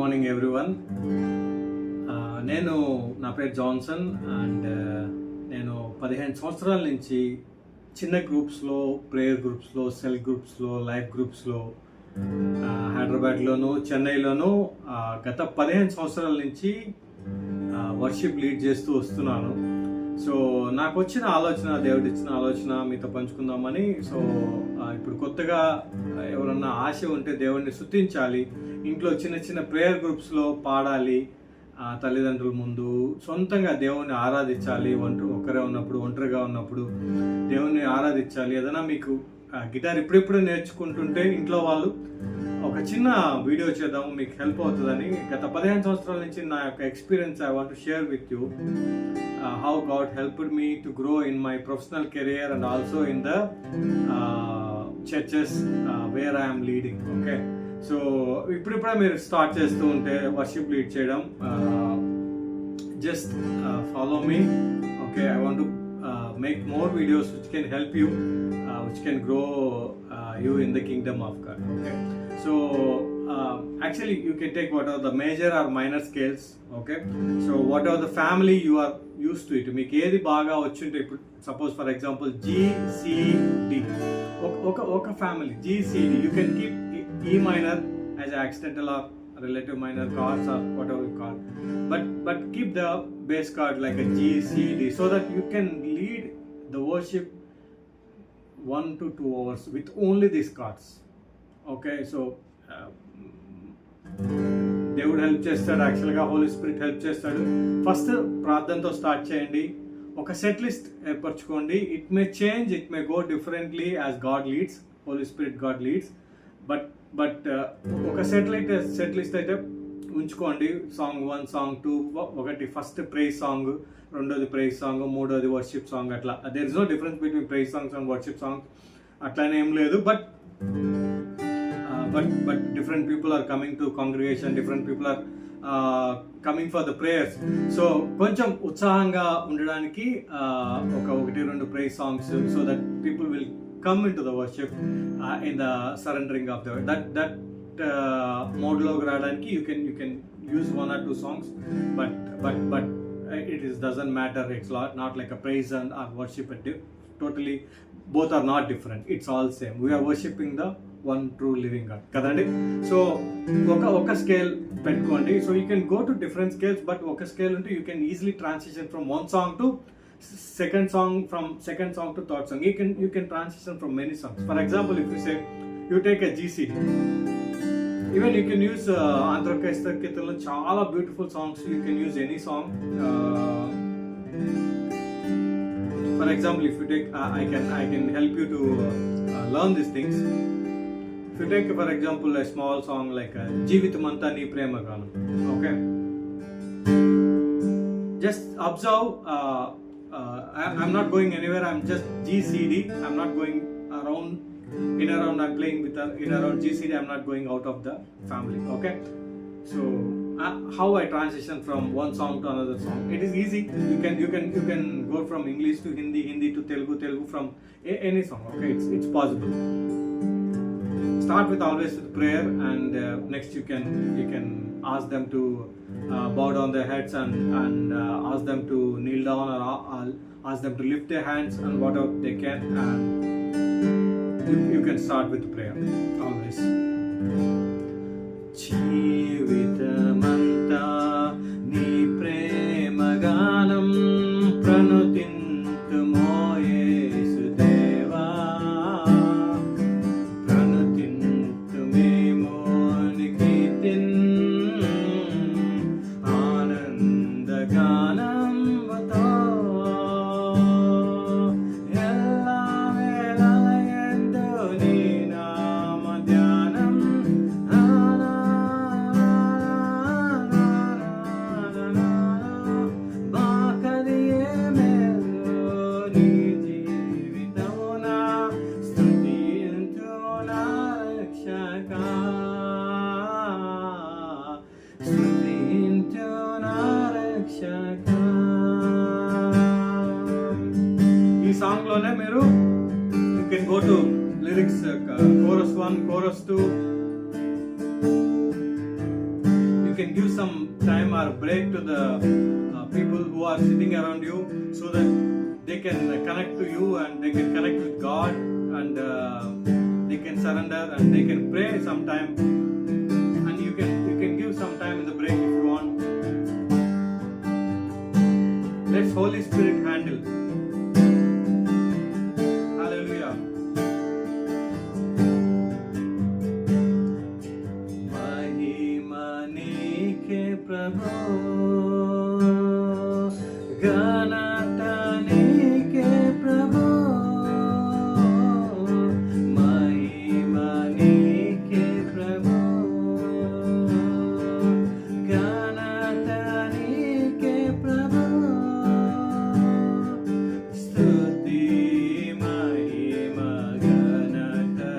Morning everyone. నేను నా పేరు జాన్సన్ అండ్ నేను 15 సంవత్సరాల నుంచి చిన్న గ్రూప్స్లో, ప్రేయర్ గ్రూప్స్లో, సెల్ గ్రూప్స్లో, లైఫ్ గ్రూప్స్లో హైదరాబాద్లోను, చెన్నైలోను గత 15 సంవత్సరాల నుంచి వర్షిప్ లీడ్ చేస్తూ వస్తున్నాను. సో నాకు వచ్చిన ఆలోచన, దేవుడు ఇచ్చిన ఆలోచన మీతో పంచుకుందామని. సో ఇప్పుడు కొత్తగా ఎవరన్నా ఆశ ఉంటే దేవుడిని స్తుతించాలి, ఇంట్లో చిన్న చిన్న ప్రేయర్ గ్రూప్స్లో పాడాలి, తల్లిదండ్రుల ముందు సొంతంగా దేవుణ్ణి ఆరాధించాలి, ఒక్కరే ఉన్నప్పుడు, ఒంటరిగా ఉన్నప్పుడు దేవుణ్ణి ఆరాధించాలి. ఏదైనా మీకు గిటార్ ఇప్పుడిప్పుడు నేర్చుకుంటుంటే ఇంట్లో వాళ్ళు ఒక చిన్న వీడియో చేద్దాము, మీకు హెల్ప్ అవుతుందని గత 15 సంవత్సరాల నుంచి నా యొక్క experience I want to share with you. How God helped me to grow in my professional career and also in the churches where I am leading. Okay, so ఇప్పుడిప్పుడే మీరు స్టార్ట్ చేస్తూ ఉంటే వర్షిప్ లీడ్ చేయడం, just follow me. Okay, I want to make more videos which can help you, which can grow you in the kingdom of God. Okay, so actually you can take whatever the major or minor scales. Okay, so whatever the family you are used to it, మీకు ఏది బాగా వచ్చుంటే, ఇప్పుడు suppose for example GCD, ఒక family GCD, you can keep E minor as an accidental or relative minor chords or whatever you call, but keep the bass chord like a GCD so that you can lead the worship 1 to 2 hours with only these chords. Okay, so దేవుడు help చేస్తాడు, యాక్చువల్గా holy spirit help చేస్తాడు. First ప్రార్థనతో start చేయండి, ఒక set list ఏర్పరచుకోండి. It may change, it may go differently as God leads, holy spirit God leads. But ఒక set list అయితే ఉంచుకోండి. సాంగ్ 1, సాంగ్ 2, ఒకటి ఫస్ట్ ప్రైజ్ సాంగ్, రెండోది ప్రైజ్ సాంగ్, మూడోది వర్షిప్ సాంగ్. అట్లా there is no difference between praise songs and worship songs, అట్లానే ఏం లేదు. But different people are coming to congregation, different people are coming for the prayers. So కొంచెం ఉత్సాహంగా ఉండడానికి ఒకటి రెండు praise songs, so that people will come into the worship in the surrendering of the that mode లోకి రావడానికి you can use 1 or 2 songs, but it doesn't matter. It's not like a praise and or worship, totally both are not different, it's all same. We are worshiping the one true living God కదండి. So ఒక scale పెట్టుకోండి. So you can go to different scales, but ఒక scale ఉంటే you can easily transition from 1 song to second song, from second song to third song. You can transition from many songs. For example, if you say you take a GCD, even you can use Andhrakestar Kirtanlo, చాలా beautiful songs. You can use any song. For example, if you take I can help you to learn these things. If you take, for example, a small song like Jeevithamanta Nee Prema Ganam, okay, just observe. I'm not going anywhere, I'm just GCD, I'm not going around, I'm playing with in around GCD, I'm not going out of the family. Okay, so how I transition from one song to another song, it is easy. You can go from English to Hindi to Telugu from any song. Okay, it's possible. Start with always with prayer, and next you can ask them to bow down their heads and ask them to kneel down, or ask them to lift their hands and whatever they can, and you can start with prayer always. జీవితమంతా నీ ప్రేమ గానం ప్రణుతింతుమో యేసుదేవా, ప్రణుతింతుమేమో నికీర్తిన్ ఆనందగానంబతో ఎల్లా వేళలయందు నీ నామ ధ్యానం. ఈ song లోనే మీరు you can go to lyrics, chorus 1, chorus 2, you can give some time or break to the people who are sitting around you, so that they can connect to you and they can connect with God, and they can surrender and they can pray sometime, and you can give some time in the break if you want. Let's Holy Spirit handle. Hallelujah. Mahima nike Prabhu, Ganata nike Prabhu, Mahima nike Prabhu, Ganata nike Prabhu, Stuti Mahima Ganata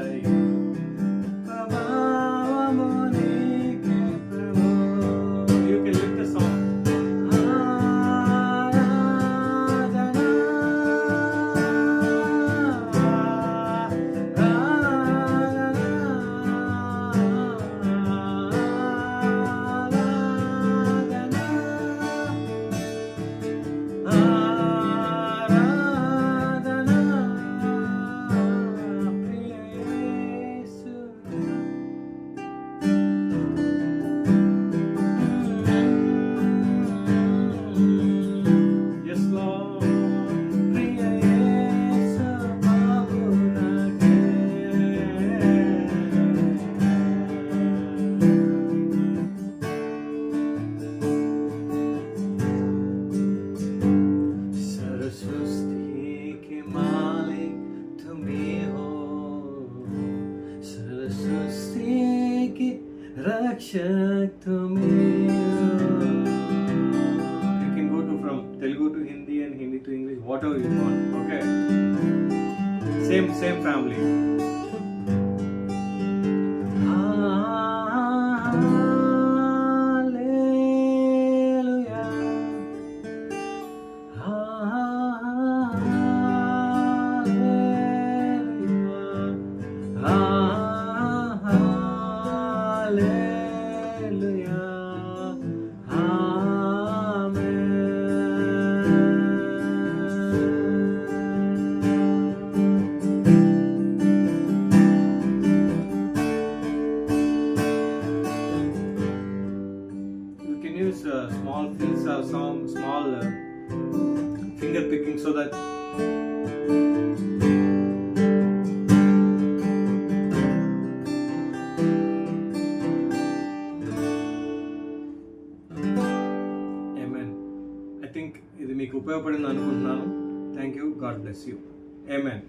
Prabhavu nike Prabhu. You can lift the song. Yes, Lord. Priya Yesu Baburake. Saraswati के मालिक तुम्ही हो, सरस्वती के रक्षक तुम्ही हो. You can go to from Telugu to Hindi and Hindi to English, whatever you want. Okay. Same family. Hallelujah. Hallelujah. You can use small fills or some small finger picking, so that Amen. I think ఇది మీకు ఉపయోగపడింది అనుకుంటున్నాను. Thank you. God bless you. Amen.